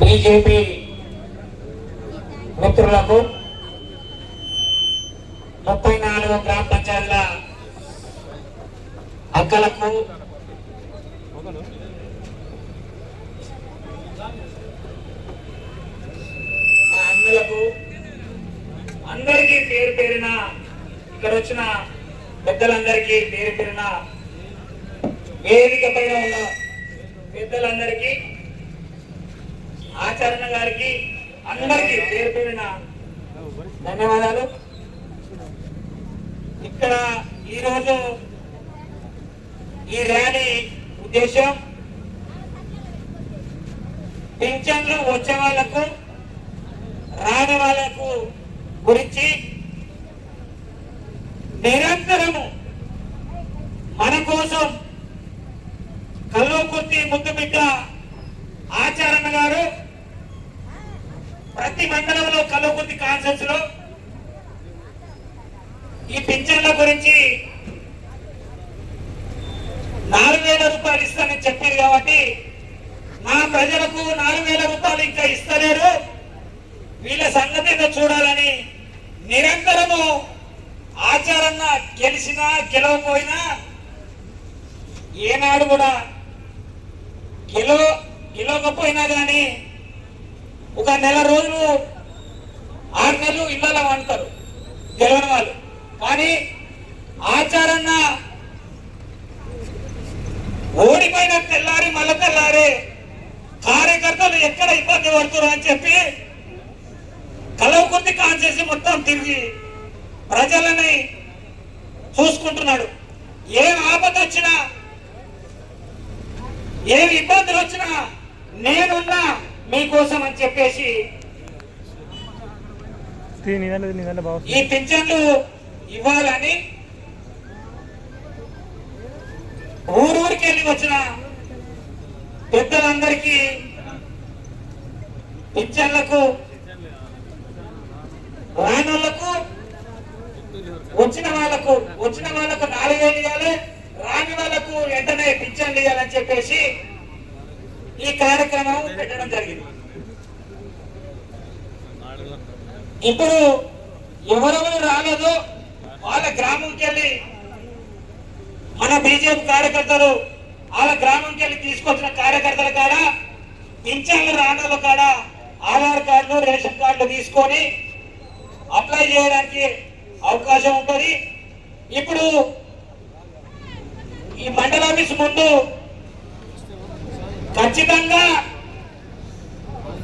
BJP మిత్రులకు 34 గ్రామ పంచాయతీల అక్కలకు మా అన్నలకు అందరికీ పేరు పేరిన ఇక్కడ వచ్చిన పెద్దలందరికీ పేరు పేరిన వేదిక పైన ఉన్న పెద్దలందరికీ ఆచరణ గారికి అందరికీ పేరు పేరిన ధన్యవాదాలు. ఇక్కడ ఈరోజు ఈ ర్యాలీ ఉద్దేశం పింఛన్లు వచ్చే వాళ్లకు రాని వాళ్లకు గురించి నిరంతరము మన కోసం కల్వకుర్తి ముద్దుబిడ్డ ఆచరణ గారు ప్రతి మండలంలో కల్వకుర్తి కాన్ఫరెన్స్ లో ఈ పింఛన్ల గురించి 4,000 రూపాయలు ఇస్తానని చెప్పారు కాబట్టి మా ప్రజలకు 4,000 రూపాయలు ఇంకా ఇస్తలేరు, వీళ్ళ సంగతి చూడాలని నిరంతరము ఆచరణ గెలిచినా గెలవపోయినా ఏనాడు కూడా గెలవకపోయినా కానీ ఒక నెల రోజులు 6 నెలలు ఇళ్ళలో అంటారు గెలవని వాళ్ళు. కానీ ఆచరణ ఓడిపోయిన తెల్లారి మళ్ళీ తెల్లారి కార్యకర్తలు ఎక్కడ ఇబ్బంది పడుతున్నారు అని చెప్పి కల్వకుర్తి కాన్స్టిట్యూన్సీ మొత్తం తిరిగి ప్రజలని చూసుకుంటున్నాడు. ఏం ఆపద వచ్చినా ఏమి ఇబ్బందులు వచ్చినా నేనున్నా మీకోసం అని చెప్పేసి ఈ పింఛన్లు ఇవ్వాలని ఊరూరికి వెళ్ళి వచ్చిన పెద్దలందరికీ పింఛన్లకు రానోళ్లకు వచ్చిన వాళ్ళకు 4,000 ఇవ్వాలి, రాని వాళ్ళకు వెంటనే పింఛన్లు ఇవ్వాలని చెప్పేసి ఈ కార్యక్రమం పెట్టడం జరిగింది. ఇప్పుడు ఎవరెవరు రాలేదో వాళ్ళ గ్రామంకి వెళ్ళి మన బీజేపీ కార్యకర్తలు వాళ్ళ గ్రామంకి వెళ్ళి తీసుకొచ్చిన కార్యకర్తల కాడ పింఛన్లు రానోళ్ళ కాడ ఆధార్ కార్డులు రేషన్ కార్డులు తీసుకొని అప్లై చేయడానికి అవకాశం ఉంటుంది. ఇప్పుడు ఈ మండల ఆఫీస్ ముందు ఖచ్చితంగా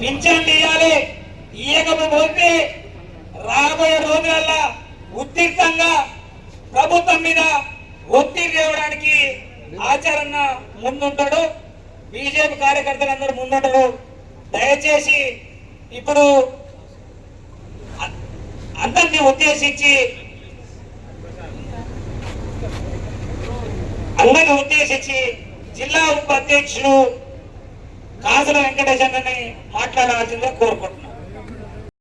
పింఛన్లు ఇవ్వాలి, ఇవ్వకపోతే రాబోయే రోజులలో ఉద్రిక్తంగా ప్రభుత్వం మీద ఒత్తిడి తేవడానికి ఆచరణ ముందుంటాడు, బీజేపీ కార్యకర్తలందరూ ముందుంటారు. దయచేసి ఇప్పుడు అందరినీ ఉద్దేశించి జిల్లా ఉపాధ్యక్షుడు కాసుల వెంకటేశ్వరని మాట్లాడాల్సిందిగా కోరుకుంటున్నాను.